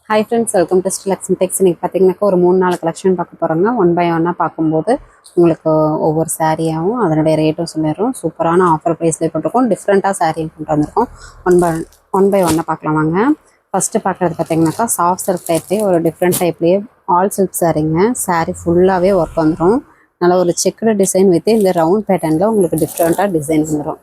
Hi friends, welcome to Still Action Text. இன்னைக்கு பார்த்தீங்கன்னாக்கா ஒரு 3-4 கலெக்ஷன் பார்க்க போகிறோங்க. ஒன் பை ஒன்னாக பார்க்கும்போது உங்களுக்கு ஒவ்வொரு சாரியாகவும் அதனுடைய ரேட்டும் சொல்லிடுறோம். சூப்பரான ஆஃபர் ப்ரைஸில் போட்டிருக்கோம். டிஃப்ரெண்ட்டாக சாரியும் கொண்டு வந்திருக்கோம். ஒன் பை ஒன்னாக பார்க்கலாம் வாங்க. ஃபஸ்ட்டு பார்க்குறது பார்த்தீங்கன்னாக்கா சாஃப்ட் சில்க் டைப்லேயே ஒரு டிஃப்ரெண்ட் டைப்லேயே ஆல் சில்க் சாரீங்க. சாரீ ஃபுல்லாகவே ஒர்க் வந்துடும். நல்லா ஒரு செக்குடு டிசைன் வித் இந்த ரவுண்ட் பேட்டர்னில் உங்களுக்கு டிஃப்ரெண்ட்டாக டிசைன் வந்துடும்.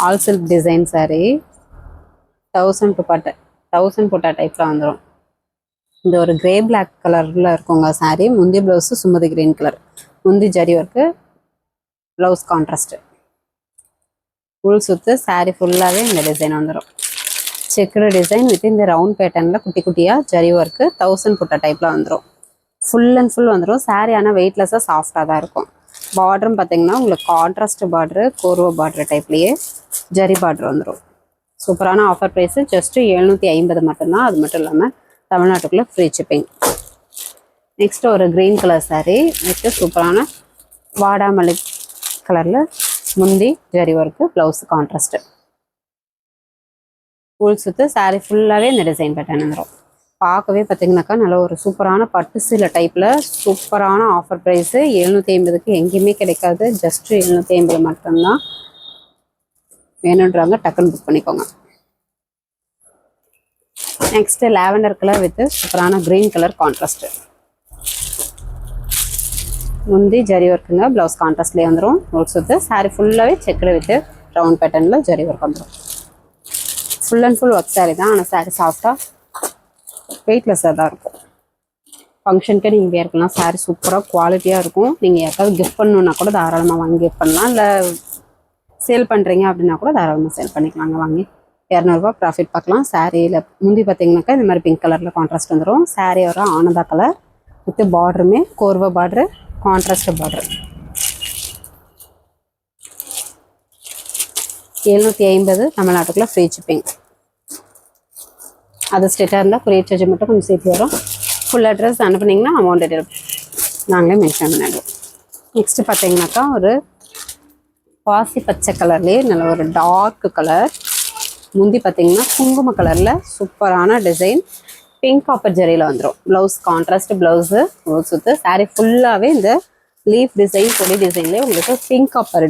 ஆல் சில்க் டிசைன் சாரீ 1000 புட்டா டைப்பில் வந்துடும். இந்த ஒரு கிரே பிளாக் கலரில் இருக்குங்க சாரீ. முந்தி ப்ளவுஸு சுமதி கிரீன் கலர், முந்தி ஜரி ஒர்க்கு, ப்ளவுஸ் கான்ட்ராஸ்ட்டு, உள் சுற்று. சாரீ ஃபுல்லாகவே இந்த டிசைன் வந்துடும். செக்குடு டிசைன் வித் இந்த ரவுண்ட் பேட்டர்னில் குட்டி குட்டியாக ஜரி ஒர்க்கு 1000 புட்டா டைப்பில் வந்துடும். ஃபுல் அண்ட் ஃபுல் வந்துடும். சாரீ ஆனால் வெயிட்லெஸ்ஸாக சாஃப்டாக தான் இருக்கும். பார்டரும் பார்த்தீங்கன்னா உங்களுக்கு கான்ட்ராஸ்ட் பார்டரு, கோர்வோ பார்டர் டைப்லேயே ஜரி பார்டர் வந்துடும். சூப்பரான ஆஃபர் ப்ரைஸு ஜஸ்ட்டு 750 மட்டும்தான். அது மட்டும் இல்லாமல் தமிழ்நாட்டுக்குள்ளே ஃப்ரீ ஷிப்பிங். நெக்ஸ்ட்டு ஒரு க்ரீன் கலர் சாரீ வித்து சூப்பரான வாடாமல்லி கலரில் முந்தி ஜரி ஒர்க்கு, ப்ளவுஸ் கான்ட்ராஸ்ட்டு, உள் சுற்று. சாரீ ஃபுல்லாகவே இந்த டிசைன் பேட்டர்ன் வந்துடும். பார்க்கவே பார்த்தீங்கன்னாக்கா நல்ல ஒரு சூப்பரான பட்டு சீலை டைப்பில் சூப்பரான ஆஃபர் ப்ரைஸு. 750க்கு எங்கேயுமே கிடைக்காது. ஜஸ்ட்டு 750 மட்டும்தான். வேணுன்றவங்க டக்குன்னு புக் பண்ணிக்கோங்க. நெக்ஸ்ட் லாவெண்டர் கலர் வித் சூப்பரான கிரீன் கலர் கான்ட்ராஸ்ட், முந்தி ஜரி ஒர்க்குங்க, ப்ளவுஸ் கான்ட்ராஸ்ட்லேயே வந்துடும். ஒரு சுற்று. சாரீ ஃபுல்லாகவே செக்குடு வித் ரவுண்ட் பேட்டர்னில் ஜரி ஒர்க் வந்துடும். Full and full work sari தான். ஆனால் சாரீ சாஃப்டாக வெயிட்லெஸ்ஸாக தான் இருக்கும். ஃபங்க்ஷனுக்கே நீங்கள் வேர் பண்ணலாம். சாரீ சூப்பராக குவாலிட்டியாக இருக்கும். நீங்கள் யாருக்காவது கிஃப்ட் பண்ணணுன்னா கூட தாராளமாக வாங்கி கிஃப்ட் பண்ணலாம். இல்லை சேல் பண்ணுறீங்க அப்படின்னா கூட தாராளமாக சேல் பண்ணிக்கலாங்க. வாங்கி 200 ப்ராஃபிட் பார்க்கலாம். சாரியில் முந்தி பார்த்தீங்கன்னாக்கா இந்த மாதிரி பிங்க் கலரில் கான்ட்ராஸ்ட் வந்துடும். சாரீ வர ஆனந்தா கலர் வித் பார்டருமே கோர்வா பார்டரு, கான்ட்ராஸ்ட் பார்டர். 750 தமிழ்நாட்டுக்குள்ளே ஃப்ரீ ஷிப்பிங். அது ஸ்டேட்டாக இருந்தால் கொரியர் சார்ஜ் மட்டும் கொஞ்சம் சேர்த்து வரும். ஃபுல் அட்ரஸ் அனுப்புனீங்கன்னா அமௌண்ட் நாங்களே மென்ஷன் பண்ணிடுவோம். நெக்ஸ்ட்டு பார்த்தீங்கன்னாக்கா ஒரு பாசி பச்சை கலர்லேயே நல்ல ஒரு டார்க் கலர். முந்தி பார்த்தீங்கன்னா குங்கும கலரில் சூப்பரான டிசைன் பிங்க் காப்பர் ஜரியில் வந்துடும். ப்ளவுஸ் கான்ட்ராஸ்ட் ப்ளவுஸு, ஒரு சுற்று. சாரீ ஃபுல்லாகவே இந்த லீஃப் டிசைன், கொடி டிசைன்லேயே உங்களுக்கு பிங்க் காப்பர்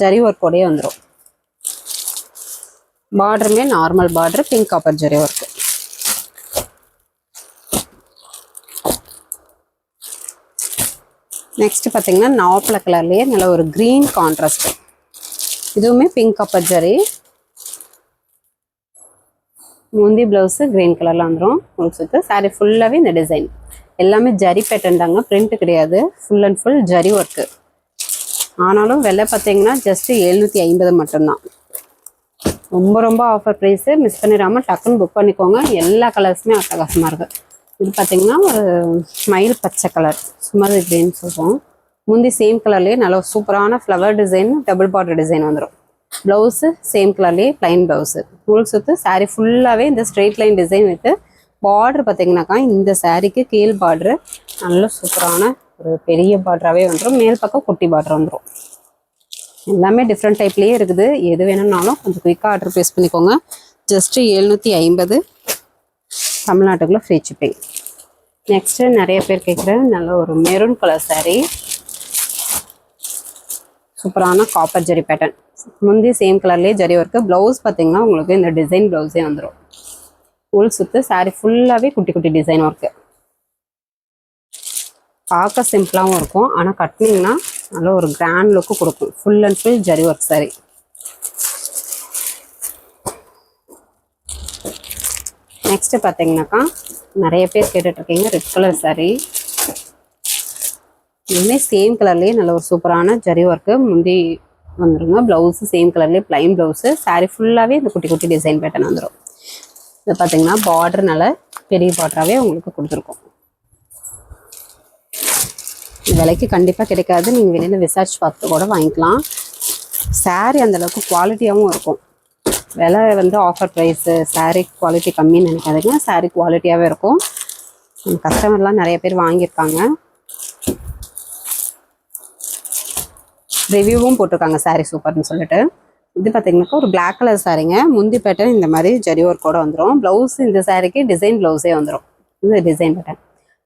ஜரி ஒர்க்கோடையே வந்துடும். பார்டருமே normal border, pink copper zari work. Next பார்த்தீங்கன்னா நாவப்பழ கலர்லேயே நல்ல ஒரு க்ரீன் கான்ட்ராஸ்ட். இதுவுமே பிங்க் காப்பர் ஜரி, முந்தி ப்ளவுஸு க்ரீன் கலரில் வந்துடும். ஒரு சுற்று. சாரீ ஃபுல்லாகவே இந்த டிசைன் எல்லாமே ஜரி பேட்டர்ன் தாங்க, பிரிண்ட் கிடையாது. Full and full zari work. ஆனாலும் விலை பார்த்தீங்கன்னா ஜஸ்ட்டு 750 மட்டும்தான். ரொம்ப ரொம்ப ஆஃபர் ப்ரைஸு. மிஸ் பண்ணிடாமல் டக்குன்னு புக் பண்ணிக்கோங்க. எல்லா கலர்ஸுமே அட்டகாசமாக இருக்குது. இது பார்த்தீங்கன்னா ஒரு ஸ்மைல் பச்சை கலர், சுமதி கிரீன் சொல்லுவோம். முந்தி சேம் கலர்லேயே நல்ல சூப்பரான flower design, double border design வந்துடும். ப்ளவுஸு சேம் கலர்லேயே ப்ளைன் ப்ளவுஸு, உள் சுற்று. சாரீ ஃபுல்லாகவே இந்த straight line design with border பார்த்தீங்கன்னாக்கா இந்த சாரீக்கு கீழ் பார்டரு நல்ல சூப்பரான ஒரு பெரிய பார்டராகவே வந்துடும். மேல் பக்கம் குட்டி பார்டர் வந்துடும். எல்லாமே டிஃப்ரெண்ட் டைப்லேயே இருக்குது. எது வேணும்னாலும் கொஞ்சம் குயிக்காக ஆர்டர் ப்ளேஸ் பண்ணிக்கோங்க. ஜஸ்ட்டு 750 தமிழ்நாட்டுக்குள்ளே ஃப்ரீ ஷிப்பிங். நெக்ஸ்ட்டு நிறைய பேர் கேட்குற நல்ல ஒரு மெரூன் கலர் சாரீ, சூப்பரான காப்பர் ஜரி பேட்டர்ன். முந்தி சேம் கலர்லேயே ஜரி ஒர்க்கு. ப்ளவுஸ் பார்த்தீங்கன்னா உங்களுக்கு இந்த டிசைன் ப்ளவுஸே வந்துடும். உள் சுற்று. சாரீ ஃபுல்லாகவே குட்டி குட்டி டிசைன் ஒர்க்கு. பார்க்க சிம்பிளாகவும் இருக்கும், ஆனால் கட்டினீங்கன்னா நல்ல ஒரு கிராண்ட் லுக்கு கொடுக்கும். Full and full zari work sari. Next பார்த்தீங்கன்னாக்கா நிறைய பேர் கேட்டுட்ருக்கீங்க ரெட் கலர் சாரீ. இதுவுமே சேம் கலர்லேயே நல்ல ஒரு சூப்பரான ஜரி ஒர்க்கு முந்தி வந்துடுங்க. ப்ளவுஸு சேம் கலர்லேயே ப்ளைன் ப்ளவுஸு. சாரீ ஃபுல்லாகவே இந்த குட்டி குட்டி டிசைன் பேட்டர்ன் வந்துடும். இது பார்த்தீங்கன்னா பார்டர் நல்ல பெரிய பார்டராகவே உங்களுக்கு கொடுத்துருக்கோம். விலைக்கு கண்டிப்பாக கிடைக்காது. நீங்கள் வெளியில் விசாரிச்சு பார்த்து கூட வாங்கிக்கலாம். சாரீ அந்தளவுக்கு குவாலிட்டியாகவும் இருக்கும். விலை வந்து ஆஃபர் ப்ரைஸு, சாரீ குவாலிட்டி கம்மின்னு நினைக்காதீங்க. சாரீ குவாலிட்டியாகவே இருக்கும். கஸ்டமர்லாம் நிறைய பேர் வாங்கியிருக்காங்க. ரிவ்யூவும் போட்டிருக்காங்க சாரீ சூப்பர்னு சொல்லிட்டு. இது பார்த்தீங்கன்னாக்கா ஒரு பிளாக் கலர் சாரீங்க. முந்தி பேட்டர்ன் இந்த மாதிரி ஜரி ஒர்க்கோட வந்துடும். ப்ளவுஸ் இந்த சாரீக்கு டிசைன் ப்ளவுஸே வந்துடும். இந்த டிசைன் பேட்டர்ன்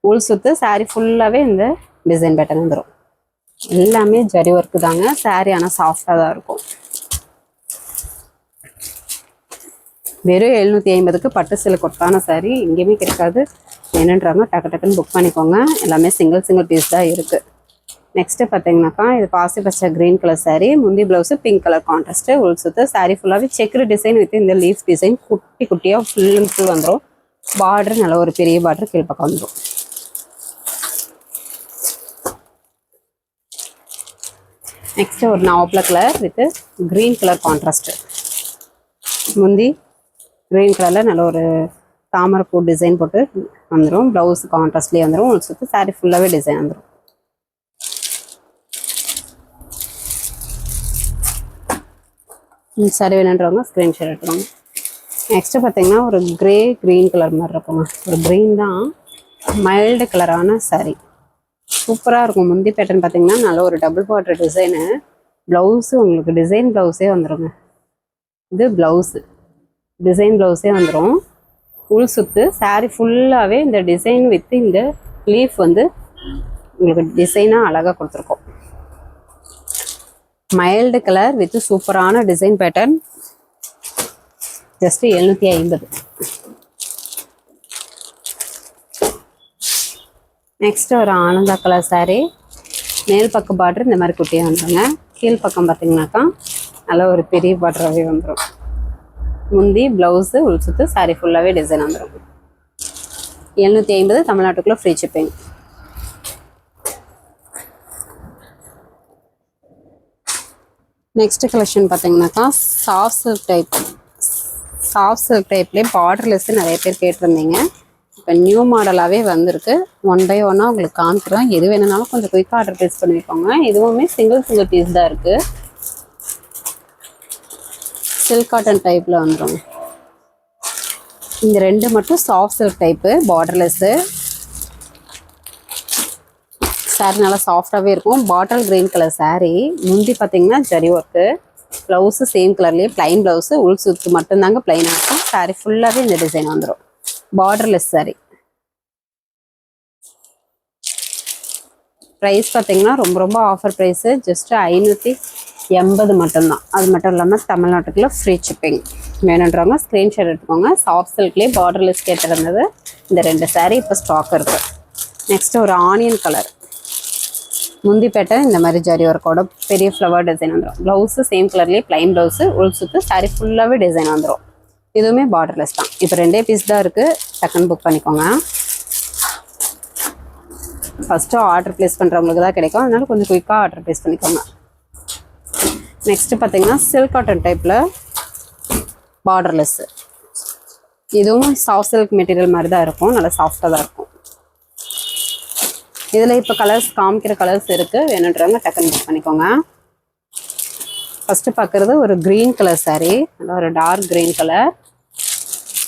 உள் சுத்து சாரீ ஃபுல்லாகவே இந்த டிசைன் பேட்டர்ன் வந்துடும். எல்லாமே ஜரி ஒர்க்கு தாங்க. சாரீ ஆனால் சாஃப்டாக தான் இருக்கும். வெறும் 750க்கு பட்டு சில்க் கொட்டான சாரீ எங்கேயுமே கிடைக்காது. என்னன்றாங்க டக்கு டக்குன்னு புக் பண்ணிக்கோங்க. எல்லாமே சிங்கிள் பீஸ் தான் இருக்குது. நெக்ஸ்ட்டு பார்த்தீங்கன்னாக்கா இது பாசி பச்சை க்ரீன் கலர் சாரீ. முந்தி ப்ளவுஸு பிங்க் கலர் கான்ட்ராஸ்ட்டு. உள் சுத்து சாரீ ஃபுல்லாகவே செக்குடு டிசைன் வித் இந்த லீஃப் டிசைன் குட்டியாக ஃபுல் அண்ட் ஃபுல் வந்துடும். பார்டர் நல்ல ஒரு பெரிய பார்டர் கீழ் பக்கம் வந்துடும். நெக்ஸ்ட்டு ஒரு நாவப்ல colour with green colour contrast. முந்தி க்ரீன் கலரில் நல்ல ஒரு தாமரைப்பூ டிசைன் போட்டு வந்துடும். ப்ளவுஸ் கான்ட்ராஸ்ட்லேயே வந்துடும். உள் சுத்து சாரீ ஃபுல்லாகவே டிசைன் வந்துடும். சாரி வேணுன்றவங்க ஸ்க்ரீன்ஷாட் எடுத்துவாங்க. நெக்ஸ்ட்டு பார்த்தீங்கன்னா ஒரு க்ரீன் கலர் மாதிரி இருக்குங்க. ஒரு க்ரீன் தான், மைல்டு கலரான சாரீ சூப்பராக இருக்கும். முந்தி பேட்டர்ன் பார்த்தீங்கன்னா நல்ல ஒரு டபுள் பார்டர் டிசைனு. ப்ளவுஸு உங்களுக்கு டிசைன் ப்ளவுஸே வந்துடுங்க. இது ப்ளவுஸு டிசைன் ப்ளவுஸே வந்துடும். உள் சுத்து சாரீ ஃபுல்லாகவே இந்த டிசைன் வித் இந்த லீஃப் வந்து உங்களுக்கு டிசைனாக அழகாக கொடுத்துருக்கோம். மைல்டு கலர் வித் சூப்பரான டிசைன் பேட்டர்ன். ஜஸ்ட் 750. நெக்ஸ்ட் ஒரு ஆனந்தா கலர் சாரீ. மேல் பக்கம் பார்டர் இந்த மாதிரி குட்டியாக வந்துடுங்க. கீழ் பக்கம் பார்த்தீங்கன்னாக்கா நல்ல ஒரு பெரிய பார்டராகவே வந்துடும். முந்தி ப்ளவுஸு உள் சுத்து சாரீ ஃபுல்லாகவே டிசைன் வந்துடும். 750 தமிழ்நாட்டுக்குள்ளே ஃப்ரீ ஷிப்பிங். நெக்ஸ்ட் கலெக்ஷன் பார்த்தீங்கன்னாக்கா சாஃப்ட் சில்க் டைப்லேயே பார்டர்லெஸ் நிறைய பேர் கேட்டிருந்தீங்க. இப்போ நியூ மாடலாகவே வந்திருக்கு. 1 by 1 உங்களுக்கு காமிக்கிறோம். எது வேணுனாலும் கொஞ்சம் குயிக்காக ஆர்டர் ப்ளேஸ் பண்ணிக்கோங்க. இதுவுமே சிங்கிள் பீஸ் தான் இருக்குது. சில்க் காட்டன் டைப்பில் வந்துடும். இந்த 2 மட்டும் soft silk type borderless. Sari நல்லா சாஃப்டாகவே இருக்கும். Bottle green colour sari. முந்தி பார்த்தீங்கன்னா ஜரி ஒர்க்கு. ப்ளவுஸு சேம் கலர்லேயே ப்ளைன் ப்ளவுஸு. உள் சுத்து மட்டும்தாங்க ப்ளைனாக இருக்கும். சாரீ ஃபுல்லாகவே இந்த டிசைன் வந்துடும். பார்டர்லெஸ் சாரீ. ப்ரைஸ் பார்த்தீங்கன்னா ரொம்ப ஆஃபர் ப்ரைஸு. ஜஸ்ட்டு 580 மட்டும்தான். அது மட்டும் இல்லாமல் தமிழ்நாட்டுக்குள்ளே ஃப்ரீ ஷிப்பிங். வேணுன்றவங்க ஸ்க்ரீன்ஷாட் எடுத்துக்கோங்க. சாஃப்ட் சில்க்லேயே பார்டர்லெஸ் கேட்டிருந்தது இந்த 2 சாரீ இப்போ ஸ்டாக் இருக்குது. நெக்ஸ்ட்டு ஒரு ஆனியன் கலர். முந்தி பேட்டர்ன் இந்த மாதிரி ஜரி ஒர்க்கோட பெரிய ஃப்ளவர் டிசைன் வந்துடும். ப்ளவுஸு சேம் கலர்லேயே ப்ளைன் ப்ளவுஸு. உள் சுத்து சாரீ ஃபுல்லாகவே டிசைன் வந்துடும். இதுவுமே பார்டர்லெஸ் தான். இப்போ 2 பீஸ் தான் இருக்குது. டக்குன்னு புக் பண்ணிக்கோங்க. ஃபஸ்ட்டு ஆர்டர் ப்ளேஸ் பண்ணுறவங்களுக்கு தான் கிடைக்கும். அதனால கொஞ்சம் குயிக்காக ஆர்டர் ப்ளேஸ் பண்ணிக்கோங்க. நெக்ஸ்ட்டு பார்த்தீங்கன்னா சில்க் காட்டன் டைப்பில் பார்டர்லெஸ்ஸு. இதுவும் சாஃப்ட் சில்க் மெட்டீரியல் மாதிரி தான் இருக்கும். நல்லா சாஃப்டாக தான் இருக்கும். இதில் இப்போ கலர்ஸ் காமிக்கிற கலர்ஸ் இருக்குது. வேணுன்றவங்க டக்குன்னு புக் பண்ணிக்கோங்க. ஃபஸ்ட்டு பார்க்குறது ஒரு க்ரீன் கலர் சாரீ. நல்லா ஒரு டார்க் க்ரீன் கலர்.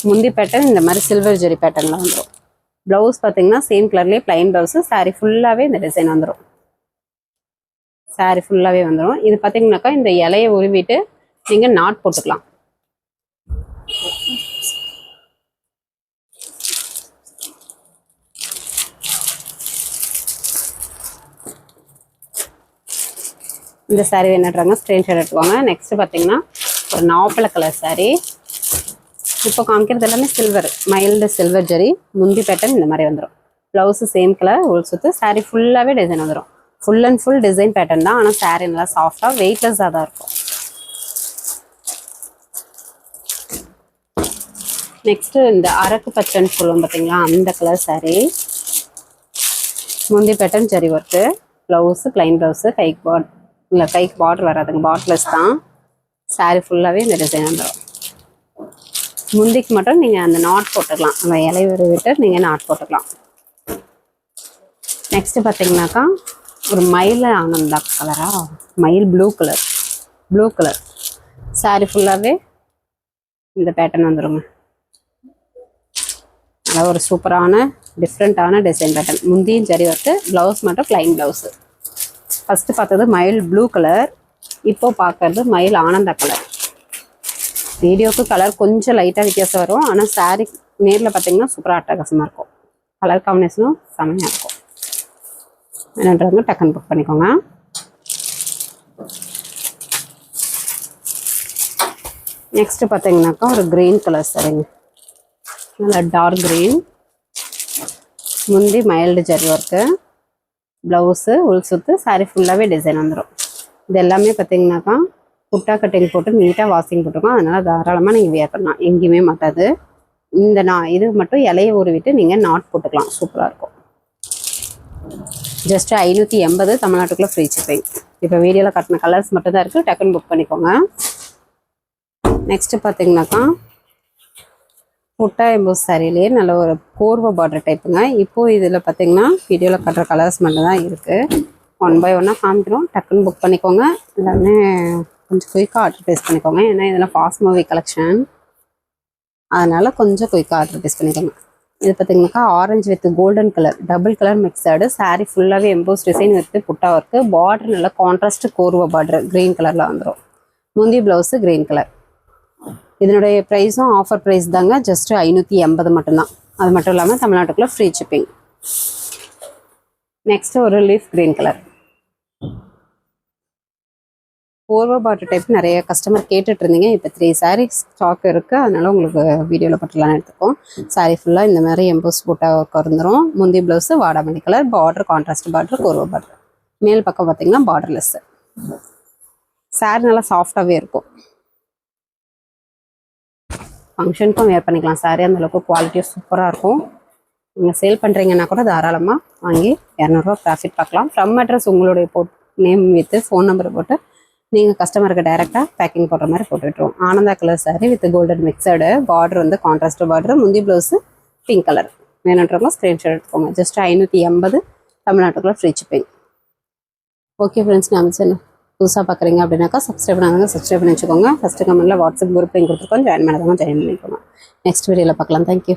முந்தி பேட்டர்ன் இந்த மாதிரி சில்வர் ஜெரி பேட்டர்னில் வந்துடும். ப்ளவுஸ் பார்த்தீங்கன்னா சேம் கலர்லேயே ப்ளைன் ப்ளவுஸு. சாரீ ஃபுல்லாகவே இந்த டிசைன் வந்துடும். சாரீ ஃபுல்லாகவே வந்துடும். இது பார்த்தீங்கன்னாக்கா இந்த இலையை உருவிட்டு நீங்கள் நாட் போட்டுக்கலாம். இந்த சாரீ வேணுன்றாங்க ஸ்க்ரீன்ஷாட் எடுத்துவாங்க. நெக்ஸ்ட்டு பார்த்தீங்கன்னா ஒரு நாவப்பழ கலர் சாரீ. இப்போ காமிக்கிறது எல்லாமே சில்வர், மைல்டு சில்வர் ஜரி. முந்தி பேட்டர்ன் இந்த மாதிரி வந்துடும். Blouse same colour. உள் சுத்து சாரீ ஃபுல்லாகவே டிசைன் வந்துடும். Full and full design pattern தான். ஆனால் சாரீ நல்லா சாஃப்டாக வெயிட்லெஸ்ஸாக தான் இருக்கும். நெக்ஸ்ட்டு இந்த அரக்கு பச்சைன்னு சொல்லுவோம் பார்த்தீங்களா, அந்த கலர் சாரீ. முந்தி pattern zari work. Blouse plain blouse. கைக்கு பார்டர் வராதுங்க. பார்டர்லெஸ் தான். சாரீ ஃபுல்லாகவே இந்த டிசைன் வந்துடும். முந்திக்கு மட்டும் நீங்கள் அந்த நாட் போட்டுக்கலாம். அந்த இலை விட்டு நீங்கள் நாட் போட்டுக்கலாம். நெக்ஸ்ட்டு பார்த்தீங்கன்னாக்கா ஒரு மயில் ஆனந்தா கலரா, மயில் ப்ளூ கலர் சாரீ ஃபுல்லாகவே இந்த பேட்டர்ன் வந்துடுங்க. அதாவது ஒரு சூப்பரான டிஃப்ரெண்ட்டான டிசைன் பேட்டர்ன். முந்தியும் ஜரி ஒர்க்கு. ப்ளவுஸ் மட்டும் ப்ளைன் ப்ளவுஸு. ஃபஸ்ட்டு பார்த்தது மயில் ப்ளூ கலர். இப்போ பார்க்கறது மயில் ஆனந்தா கலர். வீடியோக்கு கலர் கொஞ்சம் லைட்டாக வித்தியாசம் வரும். ஆனால் சாரீ நேரில் பார்த்தீங்கன்னா சூப்பராக அட்டகாசமாக இருக்கும். கலர் காம்பினேஷனும் செம்மையாக இருக்கும். என்னன்றவங்க டக்குன்னு புக் பண்ணிக்கோங்க. நெக்ஸ்ட் பார்த்தீங்கன்னாக்கா ஒரு கிரீன் கலர் சரிங்க, நல்லா டார்க் கிரீன். முந்தி மைல்டு ஜரி ஒர்க்கு, ப்ளவுஸு உள் சுத்து, சாரீ ஃபுல்லாகவே டிசைன் வந்துடும். இது எல்லாமே பார்த்தீங்கன்னாக்கா புட்டா கட்டிங் போட்டு நீட்டாக வாஷிங் போட்டிருக்கோம். அதனால் தாராளமாக நீங்கள் வியர் பண்ணலாம், எங்கேயுமே மாட்டாது. இந்த இது மட்டும் இலையை உருவிட்டு நீங்கள் நாட் போட்டுக்கலாம், சூப்பராக இருக்கும். ஜஸ்ட் 580 தமிழ்நாட்டுக்குள்ளே ஃப்ரீ ஷிப்பிங். இப்போ வீடியோவில் கட்டின கலர்ஸ் மட்டும் தான் இருக்குது, டக்குன்னு புக் பண்ணிக்கோங்க. நெக்ஸ்ட்டு பார்த்தீங்கன்னாக்கா புட்டா எம்போஸ் சாரிலேயே நல்ல ஒரு கோர்வை பார்டர் டைப்புங்க. இப்போது இதில் பார்த்தீங்கன்னா வீடியோவில் கட்டுற கலர்ஸ் மட்டும் தான் இருக்குது. 1 by 1 காமிக்கிறோம், டக்குன்னு புக் பண்ணிக்கோங்க. எல்லாமே கொஞ்சம் குயிக்காக ஆர்டர் ப்ளேஸ் பண்ணிக்கோங்க. ஏன்னா இதெல்லாம் ஃபாஸ்ட் மூவி கலெக்ஷன், அதனால் கொஞ்சம் குயிக்காக ஆர்டர் ப்ளேஸ் பண்ணிக்கோங்க. இது பார்த்தீங்கன்னாக்கா orange with golden colour, double colour mixed. Sari ஃபுல்லாகவே எம்போஸ் டிசைன் வித் புட்டா ஒர்க்கு. பார்டர் நல்லா கான்ட்ராஸ்ட் கோர்வை பார்டர் க்ரீன் கலரில் வந்துடும். முந்தி ப்ளவுஸு க்ரீன் கலர். இதனுடைய ப்ரைஸும் ஆஃபர் ப்ரைஸ் தாங்க, ஜஸ்ட்டு 580 மட்டும்தான். அது மட்டும் இல்லாமல் தமிழ்நாட்டுக்குள்ளே ஃப்ரீ ஷிப்பிங். நெக்ஸ்ட்டு ஒரு leaf green colour, Korwa border type நிறைய கஸ்டமர் கேட்டுட்டு இருந்தீங்க. இப்போ 3 சாரீஸ் ஸ்டாக் இருக்குது, அதனால உங்களுக்கு வீடியோவில் பட்டலாம் எடுத்துக்கோம். சாரீ ஃபுல்லாக இந்த மாதிரி எம்போஸ் போட்டால் ஒர்க் வந்துடும். முந்தி ப்ளவுஸு வாடாமணி கலர், பார்டர் கான்ட்ராஸ்ட் பார்டர், கோர்வா பார்டர். மேல் பக்கம் பார்த்தீங்கன்னா பார்டர்லெஸ்ஸு. சாரீ நல்லா சாஃப்டாகவே இருக்கும், ஃபங்க்ஷனுக்கும் வேர் பண்ணிக்கலாம். சாரீ அந்தளவுக்கு குவாலிட்டியும் சூப்பராக இருக்கும். நீங்கள் சேல் பண்ணுறீங்கன்னா கூட தாராளமாக வாங்கி 200 ரூபா ப்ராஃபிட் பார்க்கலாம். ஃப்ரம் அட்ரஸ் உங்களுடைய நேம் வித் ஃபோன் நம்பரை போட்டு நீங்கள் கஸ்டமருக்கு டைரெக்டாக பேக்கிங் போடுற மாதிரி போட்டு விட்டுருவோம். Ananda colour sari with golden mixed, border வந்து கான்ட்ராஸ்ட் பார்டர், முந்தி ப்ளவுஸு பிங்க் கலர். வேணுன்றவங்க ஸ்க்ரீன்ஷாட் எடுத்துக்கோங்க. ஜஸ்ட் 580 தமிழ்நாட்டுக்குள்ளே ஃப்ரீ ஷிப்பிங். ஓகே ஃப்ரெண்ட்ஸ், நம்ம சேனல் புதுசாக பார்க்குறீங்க அப்படின்னாக்கா சப்ஸ்கிரைப் பண்ணாதவங்க சப்ஸ்கிரைப் பண்ணி வச்சுக்கோங்க. ஃபஸ்ட்டு கமெண்ட்டில் வாட்ஸ்அப் குரூப் லிங்க் கொடுத்துருக்கோம், ஜாயின் பண்ணாதவங்க ஜாயின் பண்ணிக்கோங்க. நெக்ஸ்ட் வீடியோவில் பார்க்கலாம். தேங்க்யூ.